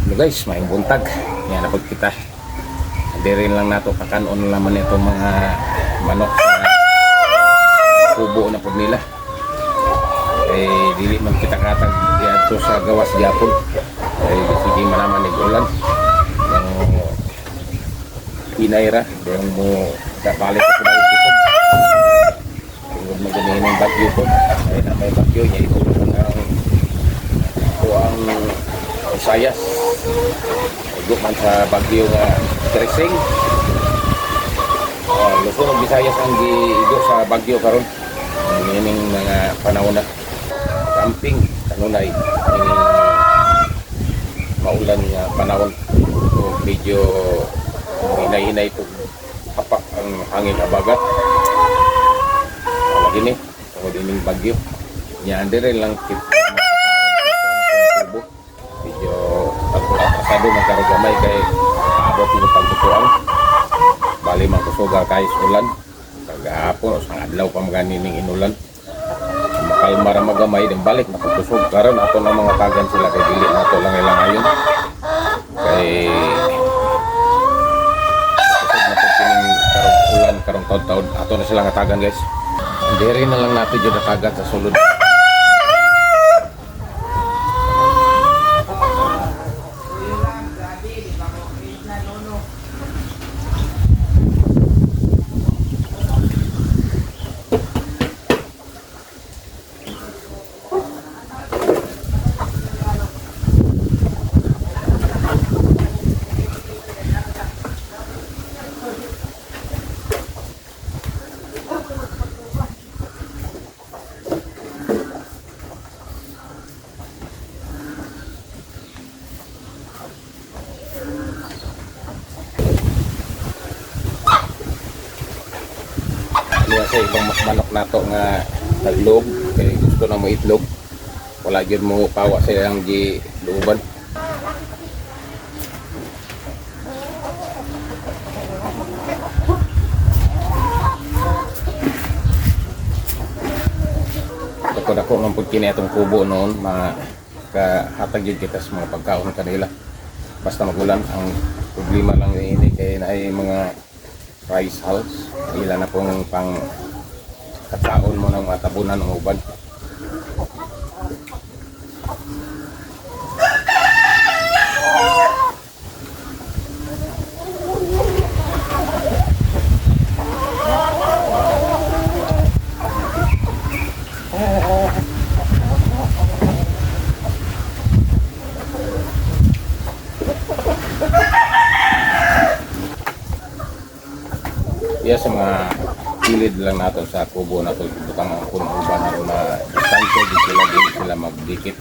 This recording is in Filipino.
Hello guys, maing buntag. Yan na kita. Hindi rin lang nato kakanon naman itong mga manok sa kubo na po nila. Eh, dili man kita katag dito sa gawas Japon. Eh, sige man naman ulan. Yung inaira, yung mo kapalit ko na ito. Yung magaling ng bagyo po. Ay na may bagyo niya ito ang Visayas. Huwag man sa bagyo nga Treseng. Luzon ng Visayas ang giigo sa bagyo karon. Ining mga panahon na camping kanunay ining maulan nga panahon. So, medyo hinay-hinay ito hapak ang hangin abagat. Lagi ni tungod ining bagyo. Nya dire lang medyo pagpapasado magkarogamay kay paabot yung pagbutuan bali magkusuga kay ulan kagahapon o sa adlaw pa maganing inulan makalmar magamay din balik magkusog karon ato na mga tagan sila kay dili nato lang ilang ayon kay karong ulan karong taud-taud ato na sila nga tagan guys diri na lang natin jud tagan sa sulod. Sa ibang manok nato nga taglog kay gusto na mo itlog wala gyud mo pawa sa ilang giluban ako man pud kini atong kubo noon makahatag gyud kita sa mga pagkaon kanila basta magulan ang problema lang ini kay naay mga rice house ila na pong pang kataon mo ng mga tabunan ng uban. Sa mga kilid lang nato sa kubo nato butang ang punong uban na distansya di sila magdikit